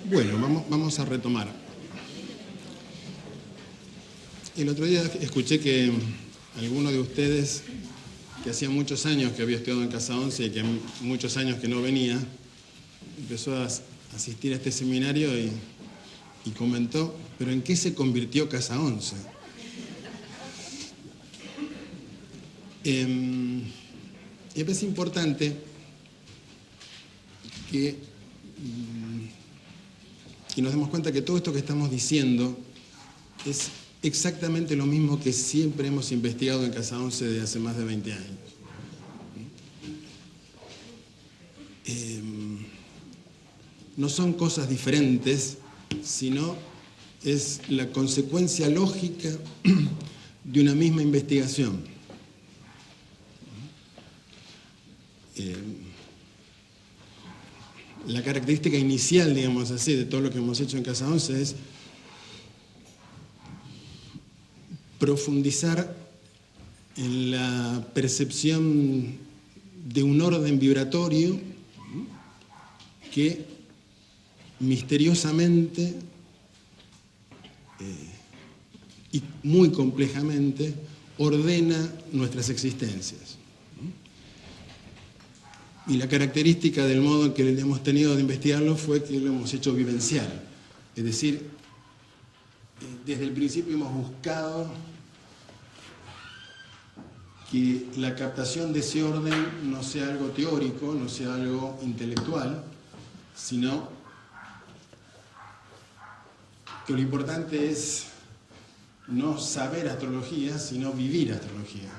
Bueno, vamos a retomar. El otro día escuché que alguno de ustedes, que hacía muchos años que había estudiado en Casa Once y que muchos años que no venía, empezó a asistir a este seminario y comentó, ¿pero en qué se convirtió Casa Once? Y me parece importante que nos demos cuenta que todo esto que estamos diciendo es exactamente lo mismo que siempre hemos investigado en Casa Once desde hace más de 20 años. No son cosas diferentes, sino es la consecuencia lógica de una misma investigación. La característica inicial, digamos así, de todo lo que hemos hecho en Casa Once es profundizar en la percepción de un orden vibratorio que misteriosamente y muy complejamente ordena nuestras existencias. Y la característica del modo en que hemos tenido de investigarlo fue que lo hemos hecho vivencial. Es decir, desde el principio hemos buscado que la captación de ese orden no sea algo teórico, no sea algo intelectual, sino que lo importante es no saber astrología, sino vivir astrología.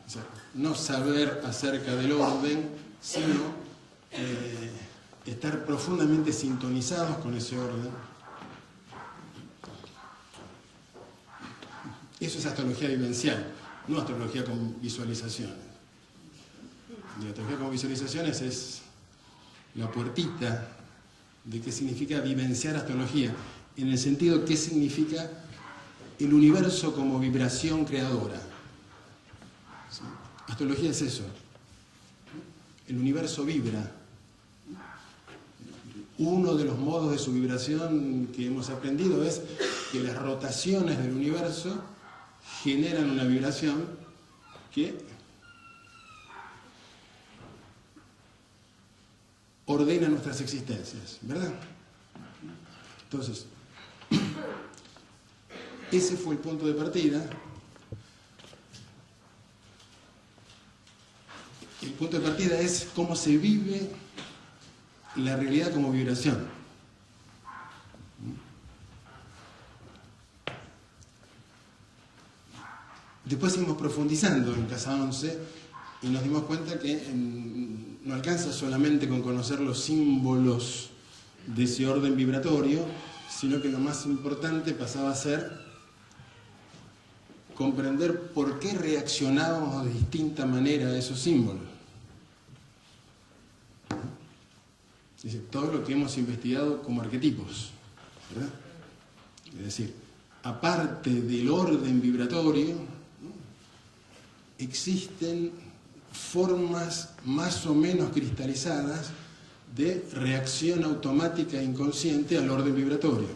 O sea, no saber acerca del orden, sino estar profundamente sintonizados con ese orden. Eso es astrología vivencial, no astrología con visualizaciones. La astrología con visualizaciones es la puertita de qué significa vivenciar astrología, en el sentido qué significa el universo como vibración creadora. ¿Sí? Astrología es eso. El universo vibra. Uno de los modos de su vibración que hemos aprendido es que las rotaciones del universo generan una vibración que ordena nuestras existencias, ¿verdad? Entonces, ese fue el punto de partida. El punto de partida es cómo se vive la realidad como vibración. Después seguimos profundizando en Casa Once y nos dimos cuenta que no alcanza solamente con conocer los símbolos de ese orden vibratorio, sino que lo más importante pasaba a ser comprender por qué reaccionábamos de distinta manera a esos símbolos. Es decir, todo lo que hemos investigado como arquetipos, ¿verdad? Es decir, aparte del orden vibratorio, ¿no?, existen formas más o menos cristalizadas de reacción automática e inconsciente al orden vibratorio,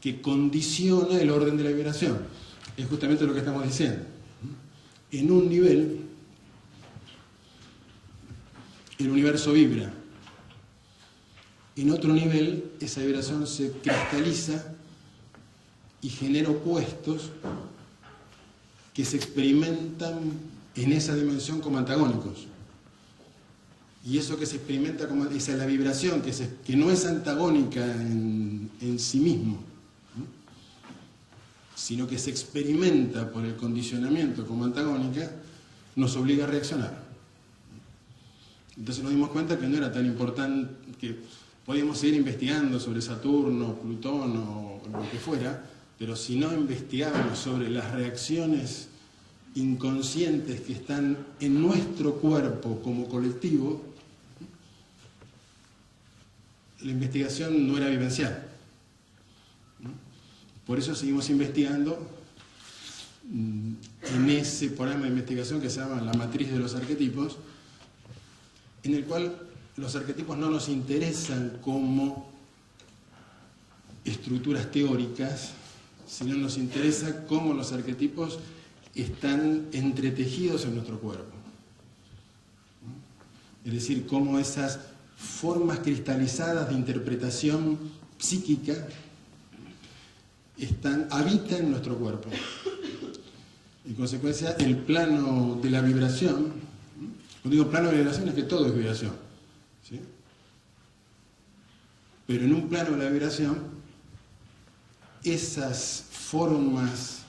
que condiciona el orden de la vibración. Es justamente lo que estamos diciendo. En un nivel, el universo vibra. En otro nivel, esa vibración se cristaliza y genera opuestos que se experimentan en esa dimensión como antagónicos. Y eso que se experimenta como esa es la vibración, que no es antagónica en sí mismo, ¿no?, sino que se experimenta por el condicionamiento como antagónica, nos obliga a reaccionar. Entonces nos dimos cuenta que no era tan importante, que podíamos seguir investigando sobre Saturno, Plutón o lo que fuera, pero si no investigábamos sobre las reacciones inconscientes que están en nuestro cuerpo como colectivo, la investigación no era vivencial. Por eso seguimos investigando en ese programa de investigación que se llama La Matriz de los Arquetipos, en el cual los arquetipos no nos interesan como estructuras teóricas, sino nos interesa cómo los arquetipos están entretejidos en nuestro cuerpo. Es decir, cómo esas formas cristalizadas de interpretación psíquica habitan en nuestro cuerpo. En consecuencia, el plano de la vibración, cuando digo plano de vibración es que todo es vibración, ¿sí? Pero en un plano de la vibración, esas formas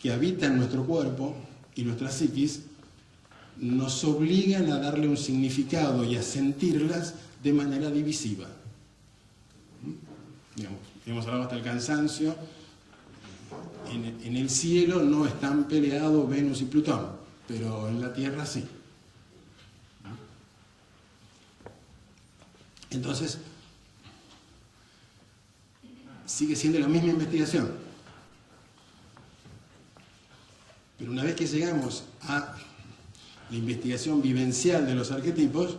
que habitan nuestro cuerpo y nuestra psiquis nos obligan a darle un significado y a sentirlas de manera divisiva. Digamos, hemos hablado hasta el cansancio. En el cielo no están peleados Venus y Plutón, pero en la Tierra sí. Entonces, sigue siendo la misma investigación. Pero una vez que llegamos a la investigación vivencial de los arquetipos,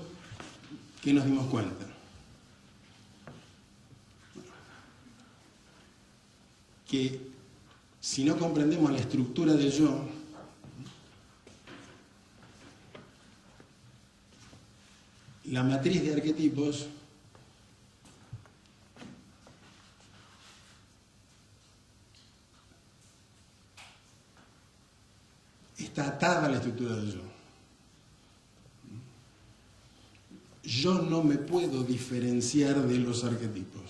¿qué nos dimos cuenta? Que si no comprendemos la estructura del yo, la matriz de arquetipos está atada a la estructura del yo. Yo no me puedo diferenciar de los arquetipos.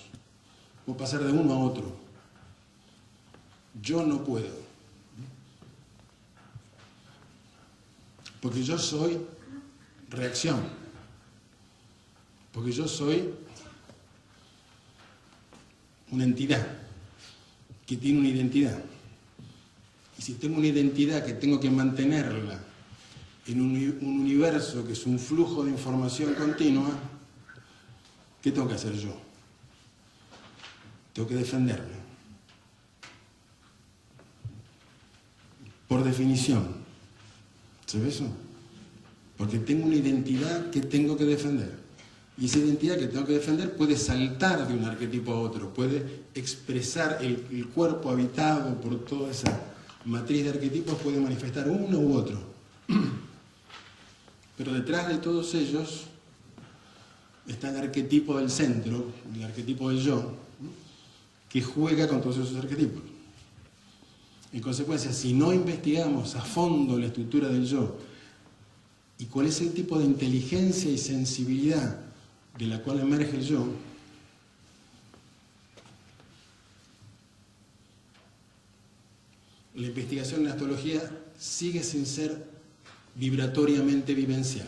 Puedo pasar de uno a otro. Yo no puedo. Porque yo soy reacción. Porque yo soy una entidad que tiene una identidad. Y si tengo una identidad que tengo que mantenerla en un universo que es un flujo de información continua, ¿qué tengo que hacer yo? Tengo que defenderme. Por definición. ¿Se ve eso? Porque tengo una identidad que tengo que defender. Y esa identidad que tengo que defender puede saltar de un arquetipo a otro, puede expresar el cuerpo habitado por toda esa matriz de arquetipos, puede manifestar uno u otro. Pero detrás de todos ellos está el arquetipo del centro, el arquetipo del yo, que juega con todos esos arquetipos. En consecuencia, si no investigamos a fondo la estructura del yo y cuál es el tipo de inteligencia y sensibilidad de la cual emerge el yo, la investigación en la astrología sigue sin ser vibratoriamente vivencial.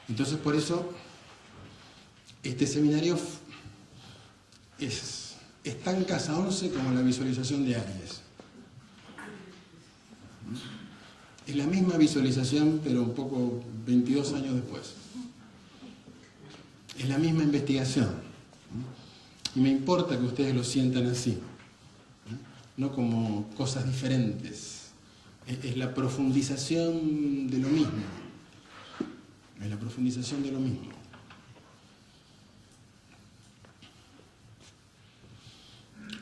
Entonces, por eso, este seminario es tan casa 11 como la visualización de Aries. Es la misma visualización, pero un poco 22 años después. Es la misma investigación. Y me importa que ustedes lo sientan así, no como cosas diferentes. Es la profundización de lo mismo. Es la profundización de lo mismo.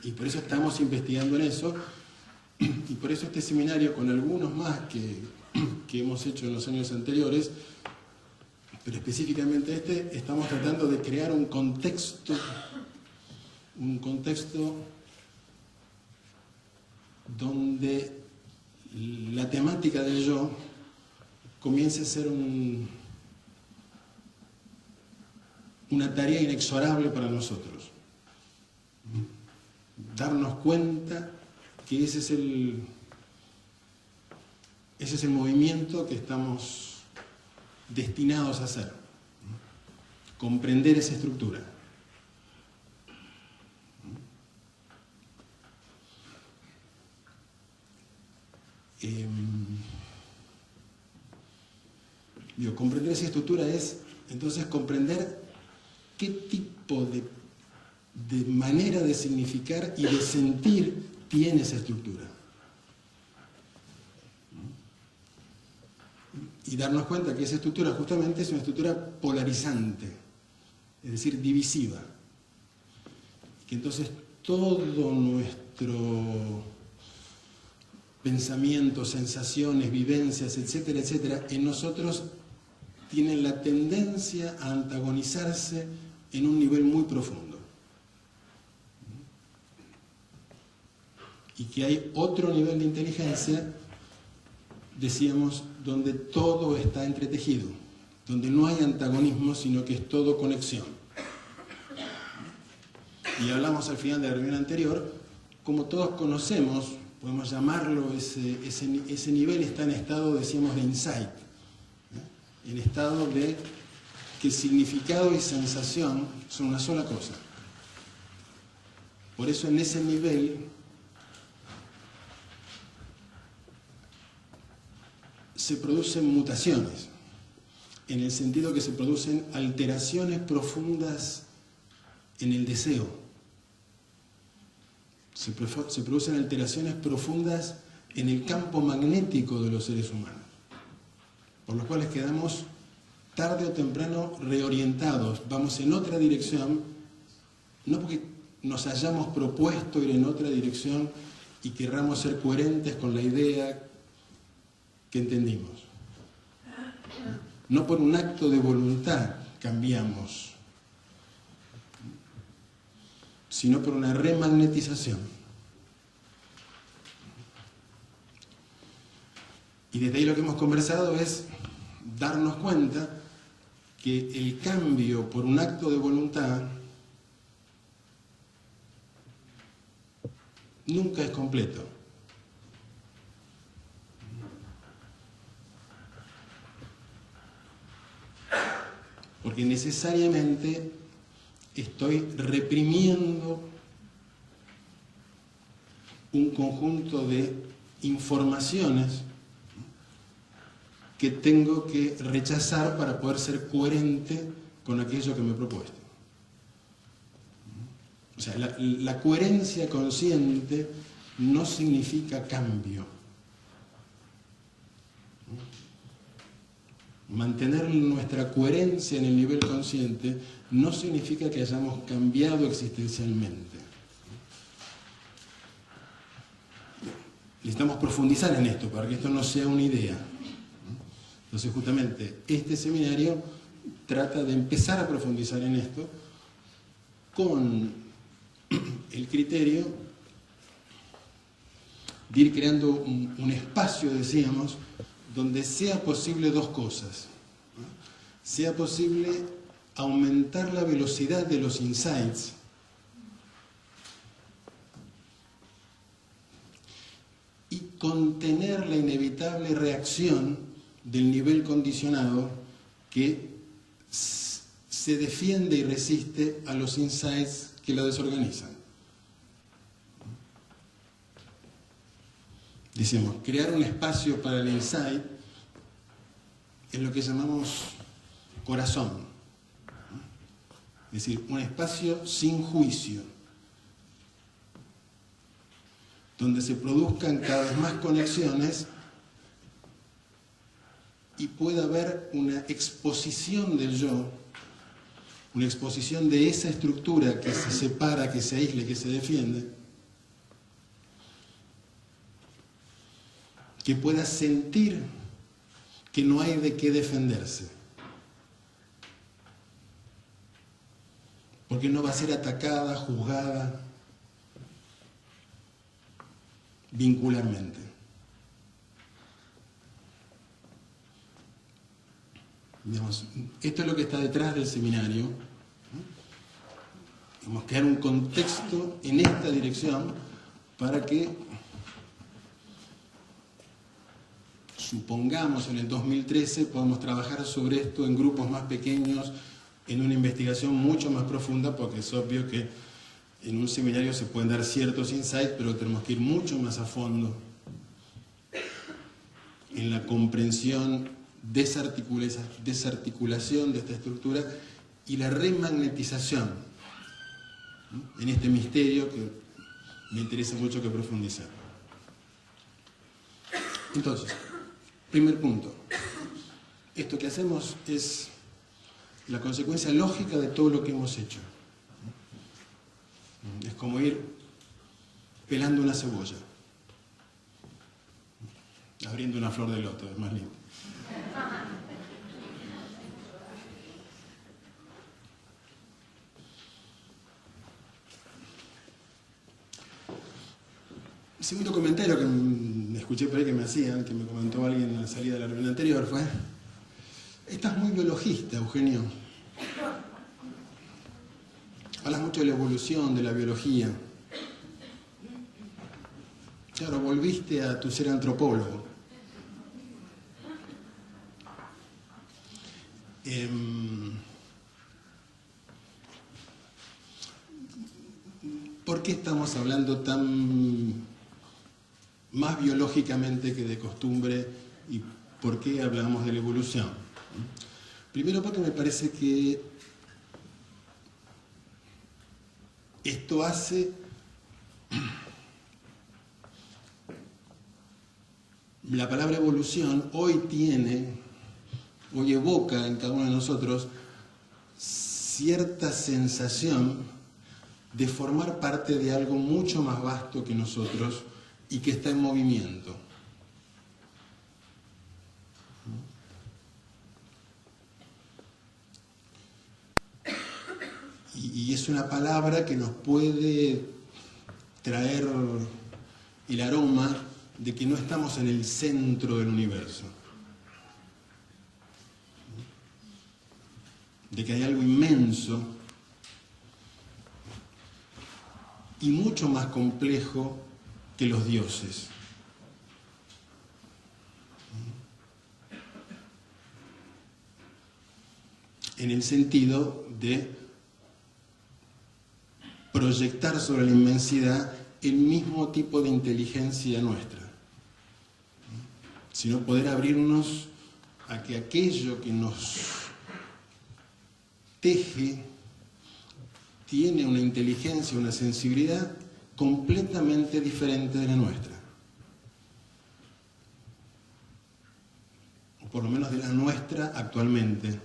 Y por eso estamos investigando en eso, y por eso este seminario, con algunos más que hemos hecho en los años anteriores, pero específicamente este, estamos tratando de crear un contexto donde la temática del yo comience a ser una tarea inexorable para nosotros. Darnos cuenta que ese es el movimiento que estamos destinados a hacer. Comprender esa estructura. Comprender esa estructura es, entonces, comprender qué tipo de manera de significar y de sentir tiene esa estructura. y darnos cuenta que esa estructura justamente es una estructura polarizante, es decir, divisiva. Que entonces todo nuestro pensamiento, sensaciones, vivencias, etcétera, etcétera, en nosotros tienen la tendencia a antagonizarse en un nivel muy profundo. Y que hay otro nivel de inteligencia, decíamos, donde todo está entretejido, donde no hay antagonismo, sino que es todo conexión. Y hablamos al final de la reunión anterior, como todos conocemos, podemos llamarlo, ese nivel está en estado, decíamos, de insight, en estado de que significado y sensación son una sola cosa. Por eso en ese nivel se producen mutaciones, en el sentido que se producen alteraciones profundas en el deseo. Se producen alteraciones profundas en el campo magnético de los seres humanos, por los cuales quedamos tarde o temprano reorientados, vamos en otra dirección, no porque nos hayamos propuesto ir en otra dirección y querramos ser coherentes con la idea que entendimos. No por un acto de voluntad cambiamos, sino por una remagnetización. Y desde ahí lo que hemos conversado es darnos cuenta que el cambio por un acto de voluntad nunca es completo. Porque necesariamente estoy reprimiendo un conjunto de informaciones que tengo que rechazar para poder ser coherente con aquello que me he propuesto. O sea, la coherencia consciente no significa cambio. Mantener nuestra coherencia en el nivel consciente no significa que hayamos cambiado existencialmente. Necesitamos profundizar en esto para que esto no sea una idea. Entonces, justamente, este seminario trata de empezar a profundizar en esto con el criterio de ir creando un espacio, decíamos, donde sea posible dos cosas. Sea posible aumentar la velocidad de los insights y contener la inevitable reacción del nivel condicionado que se defiende y resiste a los insights que la desorganizan. Decimos, crear un espacio para el insight es lo que llamamos corazón. Es decir, un espacio sin juicio, donde se produzcan cada vez más conexiones y pueda haber una exposición del yo, una exposición de esa estructura que se separa, que se aísla, que se defiende, que pueda sentir que no hay de qué defenderse, porque no va a ser atacada, juzgada vincularmente. Digamos, esto es lo que está detrás del seminario. Vamos a crear un contexto en esta dirección para que, supongamos, en el 2013 podamos trabajar sobre esto en grupos más pequeños, en una investigación mucho más profunda, porque es obvio que en un seminario se pueden dar ciertos insights, pero tenemos que ir mucho más a fondo en la comprensión, desarticulación de esta estructura y la remagnetización en este misterio que me interesa mucho que profundizar. Entonces, primer punto, esto que hacemos es la consecuencia lógica de todo lo que hemos hecho. Es como ir pelando una cebolla, abriendo una flor de loto, es más lindo. El segundo comentario que escuché por ahí que me hacían, que me comentó alguien en la salida de la reunión anterior, fue: estás muy biologista, Eugenio. Hablas mucho de la evolución, de la biología. Claro, volviste a tu ser antropólogo. ¿Por qué estamos hablando tan más biológicamente que de costumbre y por qué hablamos de la evolución? Primero porque me parece que esto hace la palabra evolución hoy evoca en cada uno de nosotros cierta sensación de formar parte de algo mucho más vasto que nosotros y que está en movimiento. Y es una palabra que nos puede traer el aroma de que no estamos en el centro del universo, de que hay algo inmenso y mucho más complejo que los dioses. En el sentido de proyectar sobre la inmensidad el mismo tipo de inteligencia nuestra, sino poder abrirnos a que aquello que nos teje tiene una inteligencia, una sensibilidad completamente diferente de la nuestra, o por lo menos de la nuestra actualmente,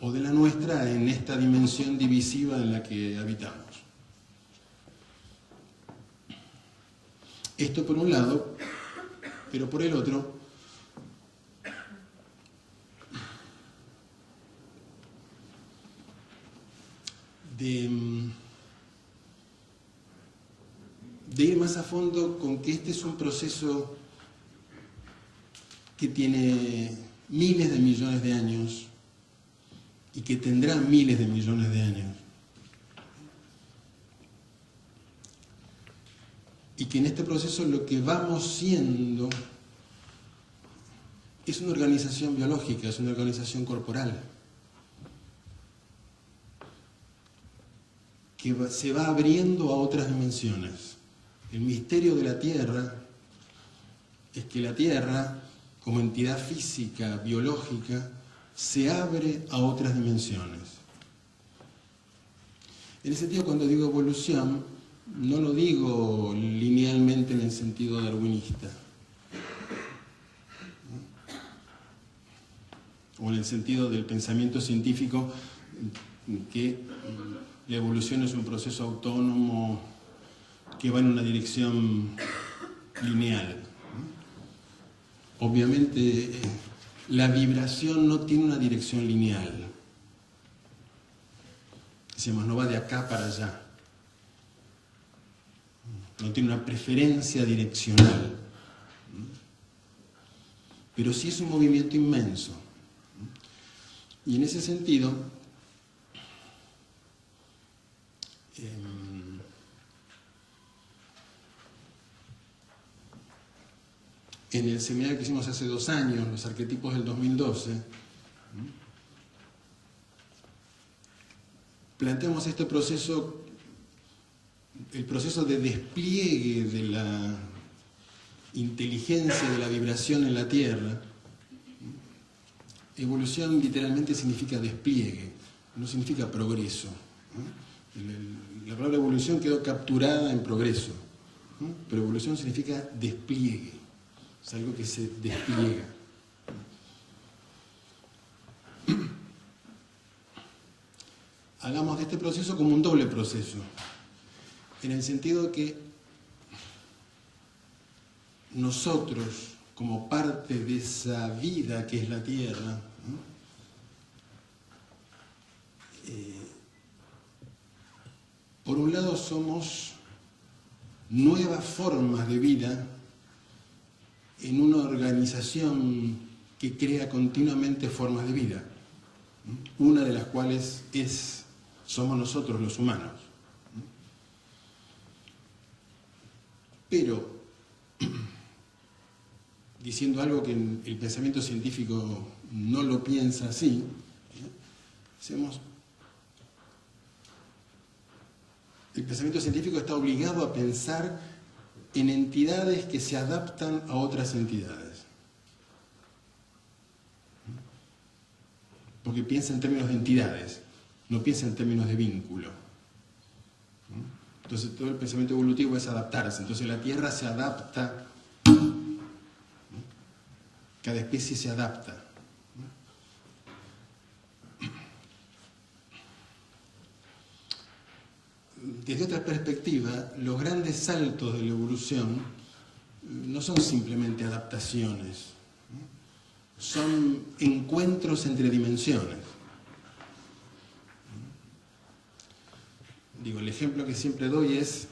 o de la nuestra en esta dimensión divisiva en la que habitamos. Esto por un lado, pero por el otro, de ir más a fondo con que este es un proceso que tiene miles de millones de años y que tendrá miles de millones de años. Y que en este proceso lo que vamos siendo es una organización biológica, es una organización corporal, que se va abriendo a otras dimensiones. El misterio de la Tierra es que la Tierra, como entidad física, biológica, se abre a otras dimensiones. En ese sentido, cuando digo evolución, no lo digo linealmente en el sentido darwinista, o en el sentido del pensamiento científico, que la evolución es un proceso autónomo que va en una dirección lineal. Obviamente, la vibración no tiene una dirección lineal. Decimos, no va de acá para allá. No tiene una preferencia direccional. Pero sí es un movimiento inmenso. Y en ese sentido, en el seminario que hicimos hace 2 años, los arquetipos del 2012, planteamos este proceso, el proceso de despliegue de la inteligencia de la vibración en la Tierra. Evolución literalmente significa despliegue, no significa progreso. La palabra evolución quedó capturada en progreso, pero evolución significa despliegue, es algo que se despliega. hagamos de este proceso como un doble proceso, en el sentido de que nosotros, como parte de esa vida que es la Tierra, por un lado somos nuevas formas de vida en una organización que crea continuamente formas de vida, una de las cuales somos nosotros los humanos. Pero, diciendo algo que el pensamiento científico no lo piensa así, el pensamiento científico está obligado a pensar en entidades que se adaptan a otras entidades. Porque piensa en términos de entidades, no piensa en términos de vínculo. Entonces todo el pensamiento evolutivo es adaptarse. Entonces la Tierra se adapta, cada especie se adapta. Desde otra perspectiva, los grandes saltos de la evolución no son simplemente adaptaciones, son encuentros entre dimensiones. Digo, el ejemplo que siempre doy es,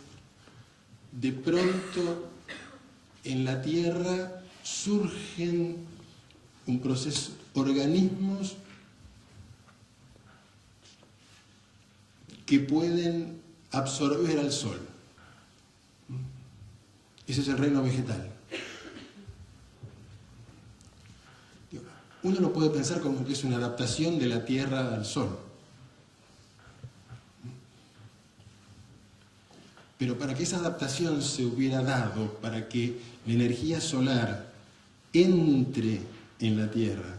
de pronto en la Tierra surgen un proceso, organismos que pueden absorber al Sol. Ese es el reino vegetal. Uno lo puede pensar como que es una adaptación de la Tierra al Sol. Pero para que esa adaptación se hubiera dado, para que la energía solar entre en la Tierra,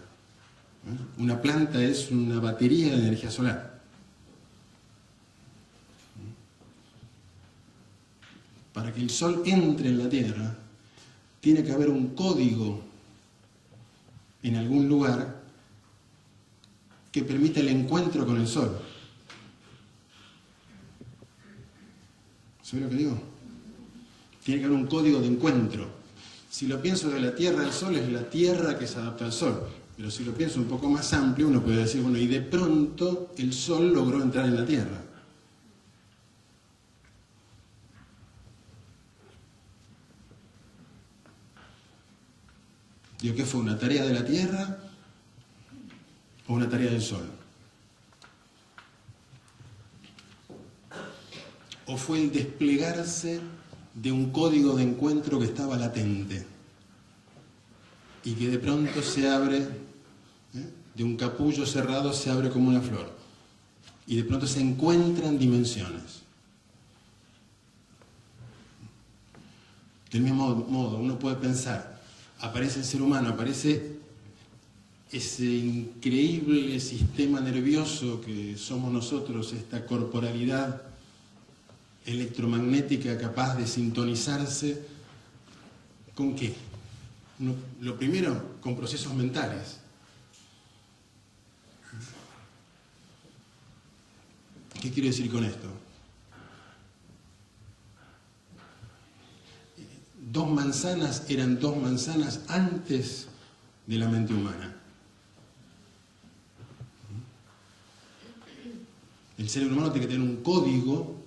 una planta es una batería de energía solar. Para que el Sol entre en la Tierra, tiene que haber un código en algún lugar que permita el encuentro con el Sol. ¿Sabes lo que digo? Tiene que haber un código de encuentro. Si lo pienso de la Tierra al Sol, es la Tierra que se adapta al Sol. Pero si lo pienso un poco más amplio, uno puede decir, bueno, y de pronto el Sol logró entrar en la Tierra. Digo, ¿qué fue? ¿Una tarea de la Tierra o una tarea del Sol? ¿O fue el desplegarse de un código de encuentro que estaba latente y que de pronto se abre, de un capullo cerrado se abre como una flor y de pronto se encuentran dimensiones? Del mismo modo, uno puede pensar, aparece el ser humano, aparece ese increíble sistema nervioso que somos nosotros, esta corporalidad electromagnética capaz de sintonizarse, ¿con qué? Lo primero, con procesos mentales. ¿Qué quiero decir con esto? Dos manzanas eran dos manzanas antes de la mente humana. El cerebro humano tiene que tener un código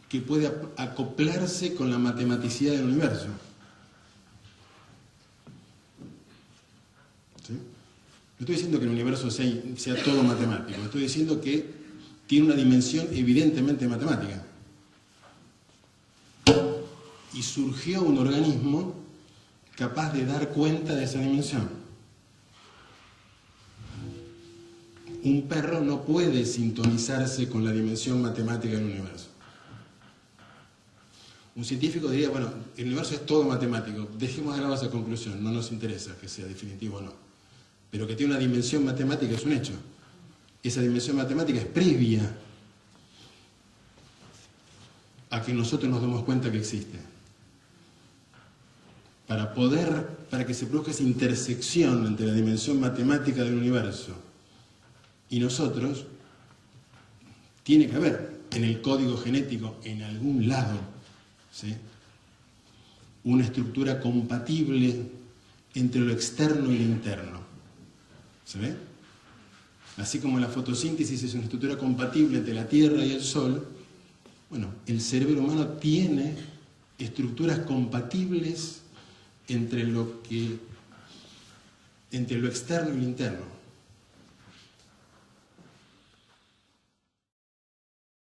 que puede acoplarse con la matematicidad del universo. ¿Sí? No estoy diciendo que el universo sea todo matemático, estoy diciendo que tiene una dimensión evidentemente matemática. Y surgió un organismo capaz de dar cuenta de esa dimensión. Un perro no puede sintonizarse con la dimensión matemática del universo. Un científico diría, bueno, el universo es todo matemático, dejemos de lado esa conclusión, no nos interesa que sea definitivo o no. Pero que tiene una dimensión matemática es un hecho. Esa dimensión matemática es previa a que nosotros nos demos cuenta que existe. para que se produzca esa intersección entre la dimensión matemática del universo y nosotros, tiene que haber en el código genético, en algún lado, ¿sí?, una estructura compatible entre lo externo y lo interno. ¿Se ve? Así como la fotosíntesis es una estructura compatible entre la Tierra y el Sol, bueno, el cerebro humano tiene estructuras compatibles entre lo externo y lo interno.